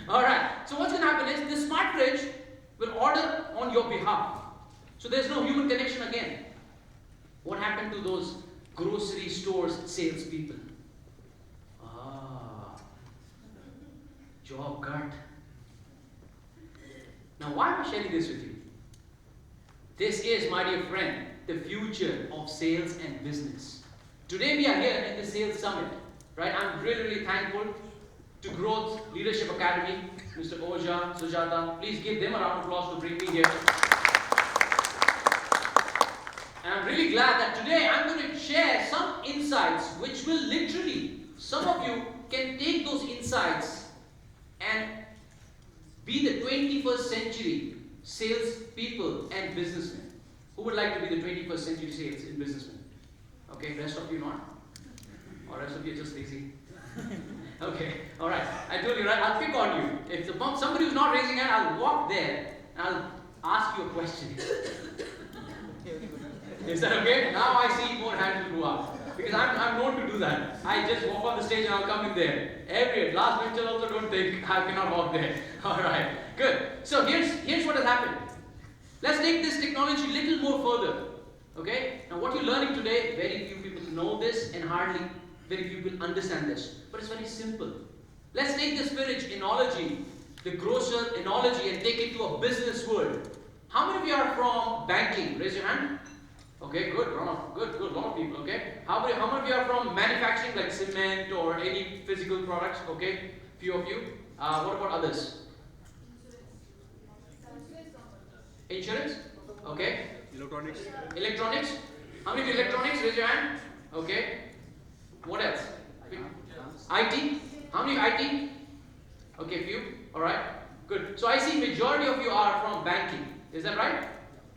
Alright, so what's going to happen is the smart fridge will order on your behalf. So there's no human connection again. What happened to those grocery stores salespeople? Ah, job cut. Now, why am I sharing this with you? This is, my dear friend, the future of sales and business. Today we are here in the Sales Summit, right? I'm really, really thankful to Growth Leadership Academy, Mr. Oja, Sujata. Please give them a round of applause to bring me here. And I'm really glad that today I'm going to share some insights which will literally, some of you can take those insights and be the 21st century sales people and businessmen. Who would like to be the 21st century sales and businessmen? Okay, rest of you not? Or rest of you just lazy? Okay, alright. I told you, right? I'll pick on you. If somebody who's not raising hand, I'll walk there and I'll ask you a question. Is that okay? Now I see more hands will go up. Because I'm known to do that. I just walk on the stage and I'll come in there. Last bencher also don't think I cannot walk there. Alright, good. So here's what has happened. Let's take this technology a little more further. Okay? Now what you're learning today, very few people know this and hardly very few people understand this. But it's very simple. Let's take this fridge analogy, the grocer analogy, and take it to a business world. How many of you are from banking? Raise your hand. Okay, good, a lot of people, okay? How many of you are from manufacturing, like cement or any physical products, okay? Few of you. What about others? Insurance? Okay. Electronics? How many of you electronics? Raise your hand. Okay. What else? IT? How many IT? Okay, few. Alright. Good. So I see majority of you are from banking. Is that right?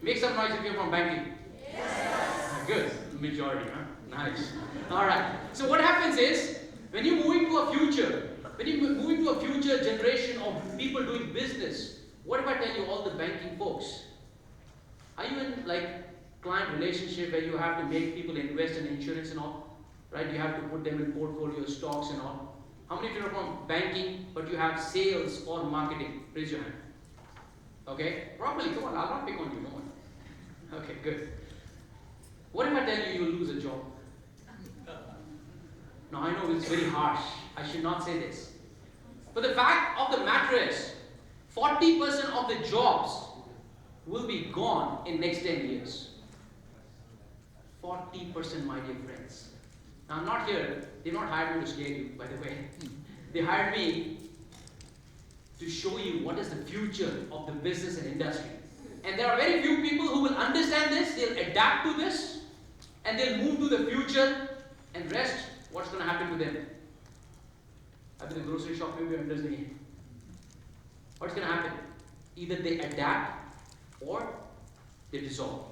Make some noise if you're from banking. Yes. Good. Majority, huh? Nice. Alright. So what happens is, when you move into a future generation of people doing business, what if I tell you all the banking folks? Are you in like client relationship where you have to make people invest in insurance and all? Right? You have to put them in portfolio stocks and all. How many of you are from banking but you have sales or marketing? Raise your hand. Okay? Probably, come on, I'll not pick on you, no one. Okay, good. What if I tell you will lose a job? Now I know it's very harsh. I should not say this. But the fact of the matter is, 40% of the jobs will be gone in next 10 years. 40%, my dear friends. Now I'm not here, they've not hired me to scare you, by the way. They hired me to show you what is the future of the business and industry. And there are very few people who will understand this, they'll adapt to this, and they'll move to the future, and rest, what's going to happen to them? Abhi the grocery shop mein bhi vendors nahi hai. What's going to happen? Either they adapt or they dissolve.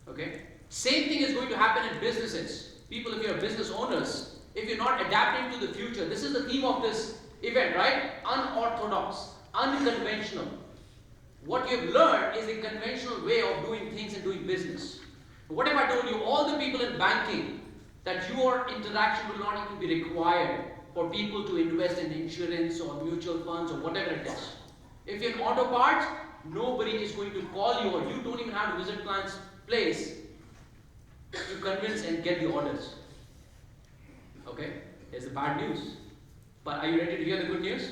Okay? Same thing is going to happen in businesses. People, if you're business owners, if you're not adapting to the future, this is the theme of this event, right? Unorthodox, unconventional. What you've learned is a conventional way of doing things and doing business. What if I told you all the people in banking that your interaction will not even be required for people to invest in insurance or mutual funds or whatever it is? If you're in auto parts, nobody is going to call you, or you don't even have to visit client's place to convince and get the orders. Okay? Here's the bad news. But are you ready to hear the good news?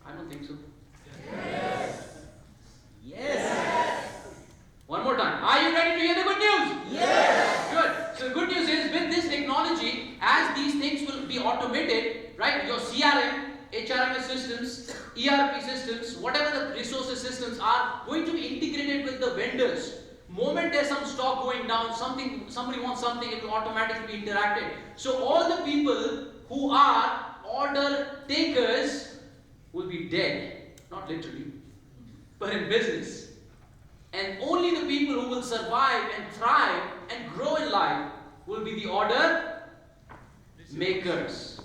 I don't think so. Yes. Yes. One more time. Are you ready to hear the good news? Yes. Good. So the good news is, with this technology, as these things will be automated, right? Your CRM, HRMS systems, ERP systems, whatever the resources systems are going to be integrated with the vendors. Moment there's some stock going down, somebody wants something, it will automatically be interacted. So all the people who are order takers will be dead, not literally, but in business. And only the people who will survive and thrive and grow in life will be the order makers.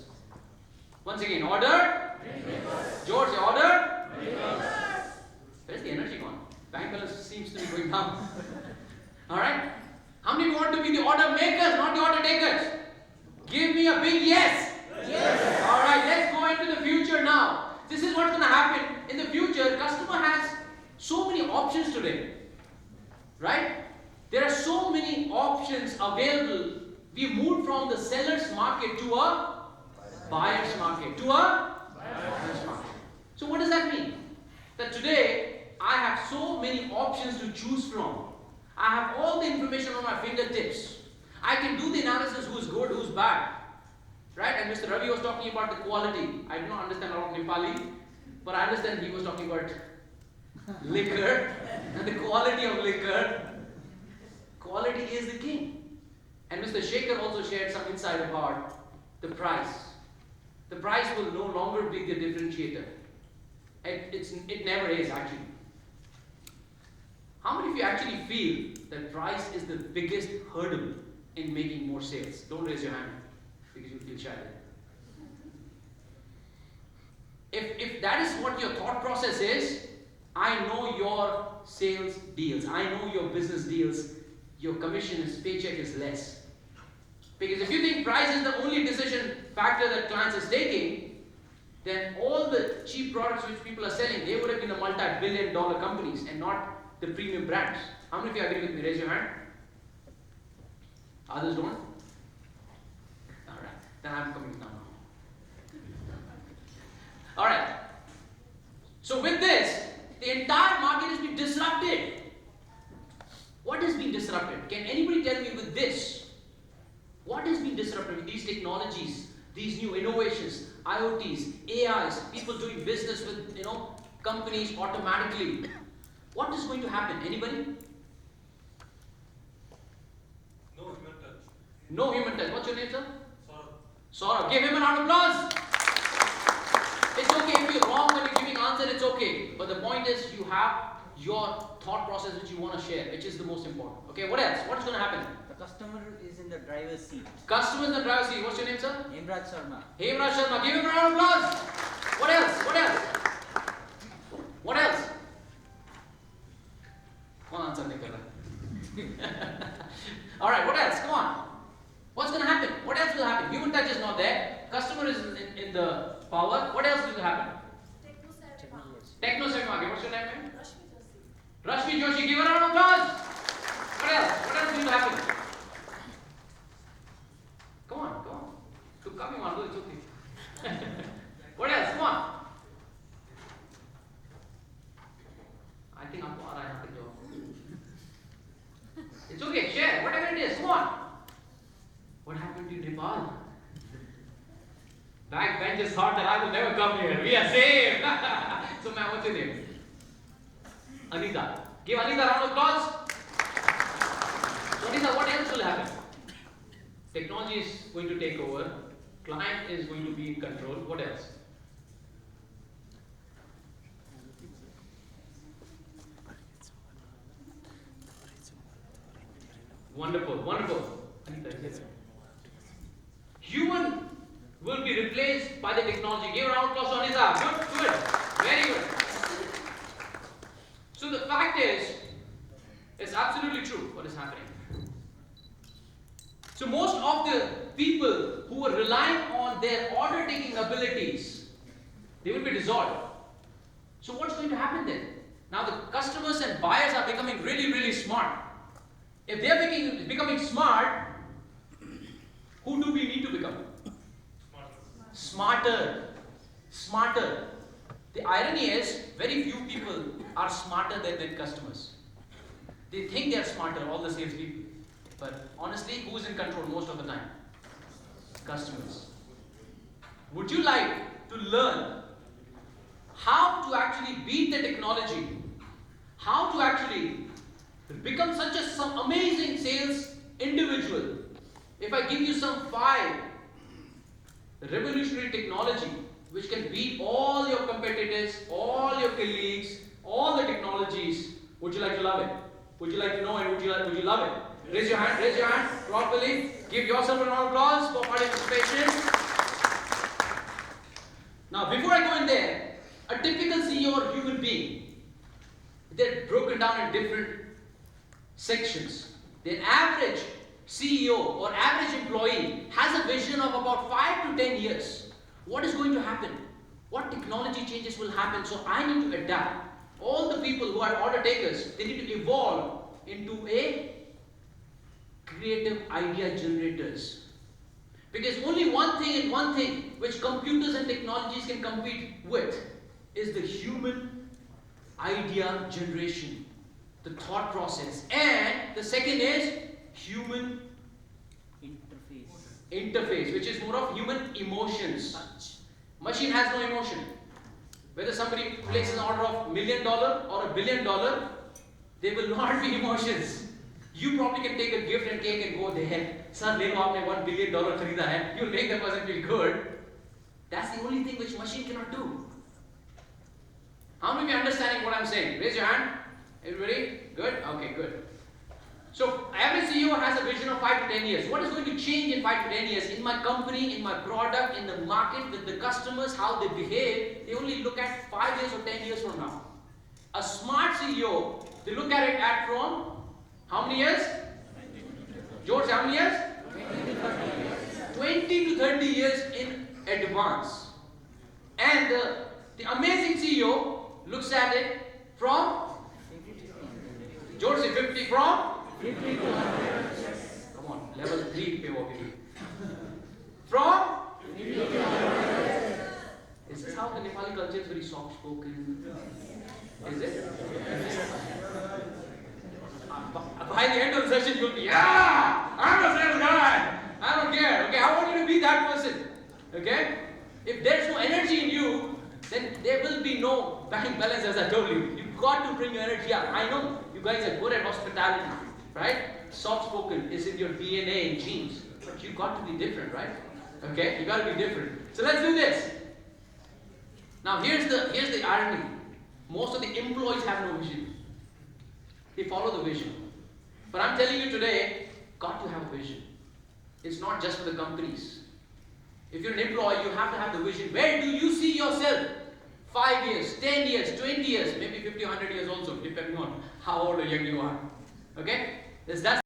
Once again, order makers. George, the order makers. Where's the energy gone? Bank balance seems to be going down. Alright? How many want to be the order makers, not the order takers? Give me a big yes. Yes. Alright, let's go into the future now. This this is what's going to happen in the future. Customer has so many options today, right? There are so many options available. We moved from the seller's market to a buyer's market. Buyer's market. So what does that mean? That today I have so many options to choose from. I have all the information on my fingertips. I can do the analysis who's good, who's bad. Right? And Mr. Ravi was talking about the quality. I do not understand a lot of Nepali, but I understand he was talking about liquor and the quality of liquor. Quality is the king. And Mr. Shekhar also shared some insight about the price. The price will no longer be the differentiator. It never is actually. How many of you actually feel that price is the biggest hurdle in making more sales? Don't raise your hand because you feel shy. If that is what your thought process is, I know your sales deals, I know your business deals, your commission paycheck is less. Because if you think price is the only decision factor that clients is taking, then all the cheap products which people are selling, they would have been the multi-billion-dollar companies and not the premium brands. How many of you agree with me? Raise your hand. Others don't? Alright, then I'm coming down now. Alright. So with this, the entire market has been disrupted. What has been disrupted? Can anybody tell me with this? What has been disrupted with these technologies, these new innovations, IoTs, AIs, people doing business with companies automatically? What is going to happen? Anybody? No human touch. No human touch. What's your name, sir? Saurabh. Saurabh. Give him a round of applause. It's okay if you're wrong when you're giving answer, it's okay. But the point is you have your thought process which you want to share, which is the most important. Okay, what else? What's going to happen? The customer is in the driver's seat. Customer in the driver's seat. What's your name, sir? Hemraj Sharma. Hemraj Sharma. Give him a round of applause. What else? What else? What else? One answer nahi kar raha. Alright, what else? Come on. What's going to happen? What else will happen? Human touch is not there. Customer is in the power. What else will happen? Techno-savvy market. What's your name? Rashmi Joshi. Give her a round of applause. What else? What else will happen? Come on, come on. Come on, it's okay. What else? Come on. I think I'm I have to go. It's okay, share, whatever it is, come on. What happened to Nepal? Backbenchers thought that I will never come here. We are safe. So, ma'am, what's your name? Anita. Give Anita a round of applause. So, Anita, what else will happen? Technology is going to take over. Client is going to be in control. What else? Wonderful, wonderful. Human will be replaced by the technology. Give a round of applause to Anita. Good, good. Very good. So the fact is, it's absolutely true what is happening. So most of the people who were relying on their order taking abilities, they will be dissolved. So what's going to happen then? Now the customers and buyers are becoming really, really smart. If they are becoming smart, who do we need to become? Smarter. Smarter. The irony is, very few people are smarter than their customers. They think they are smarter, all the sales people. But honestly, who's in control most of the time? Customers. Would you like to learn how to actually beat the technology? How to actually become some amazing sales individual? If I give you some 5 revolutionary technology which can beat all your competitors, all your colleagues, all the technologies, would you like to love it? Would you like to know it? Would you love it? Raise your hand properly. Give yourself a round of applause for participation. Now, before I go in there, a typical CEO or human being, they're broken down in different sections. The average CEO or average employee has a vision of about 5 to 10 years. What is going to happen? what technology changes will happen. So I need to adapt. All the people who are order takers, they need to evolve into a creative idea generators. Because only one thing which computers and technologies can compete with is the human idea generation, the thought process. And the second is human interface, which is more of human emotions. Machine has no emotion. Whether somebody places an order of $1 million or $1 billion, there will not be emotions. You probably can take a gift and cake and go there. Sir, le lo aapne $1 billion kharida hai. You'll make the person feel good. That's the only thing which machine cannot do. How many of you are understanding what I'm saying? Raise your hand. Everybody? Good? Okay, good. So, every CEO has a vision of 5 to 10 years. What is going to change in 5 to 10 years? In my company, in my product, in the market, with the customers, how they behave, they only look at 5 years or 10 years from now. A smart CEO, they look at it at from how many years? George, how many years? 20 to 30 years in advance. And the amazing CEO looks at it from George say 50 from? Come on, level 3 pe wo bhi. From? Is this how the Nepali culture is very soft spoken? Is it? By the end of the session you'll be, yeah, I'm a sales guy. I don't care. Okay, I want you to be that person. Okay? If there's no energy in you, then there will be no bank balance, as I told you. You've got to bring your energy up. I know you guys are good at hospitality, right? Soft spoken is in your DNA and genes, but you've got to be different, right? Okay, you got to be different. So let's do this. Now here's the irony. Most of the employees have no vision. They follow the vision. But I'm telling you today, got to have a vision. It's not just for the companies. If you're an employee, you have to have the vision. Where do you see yourself? 5 years, 10 years, 20 years, maybe 50, 100 years also, depending on how old or young you are. Okay? That's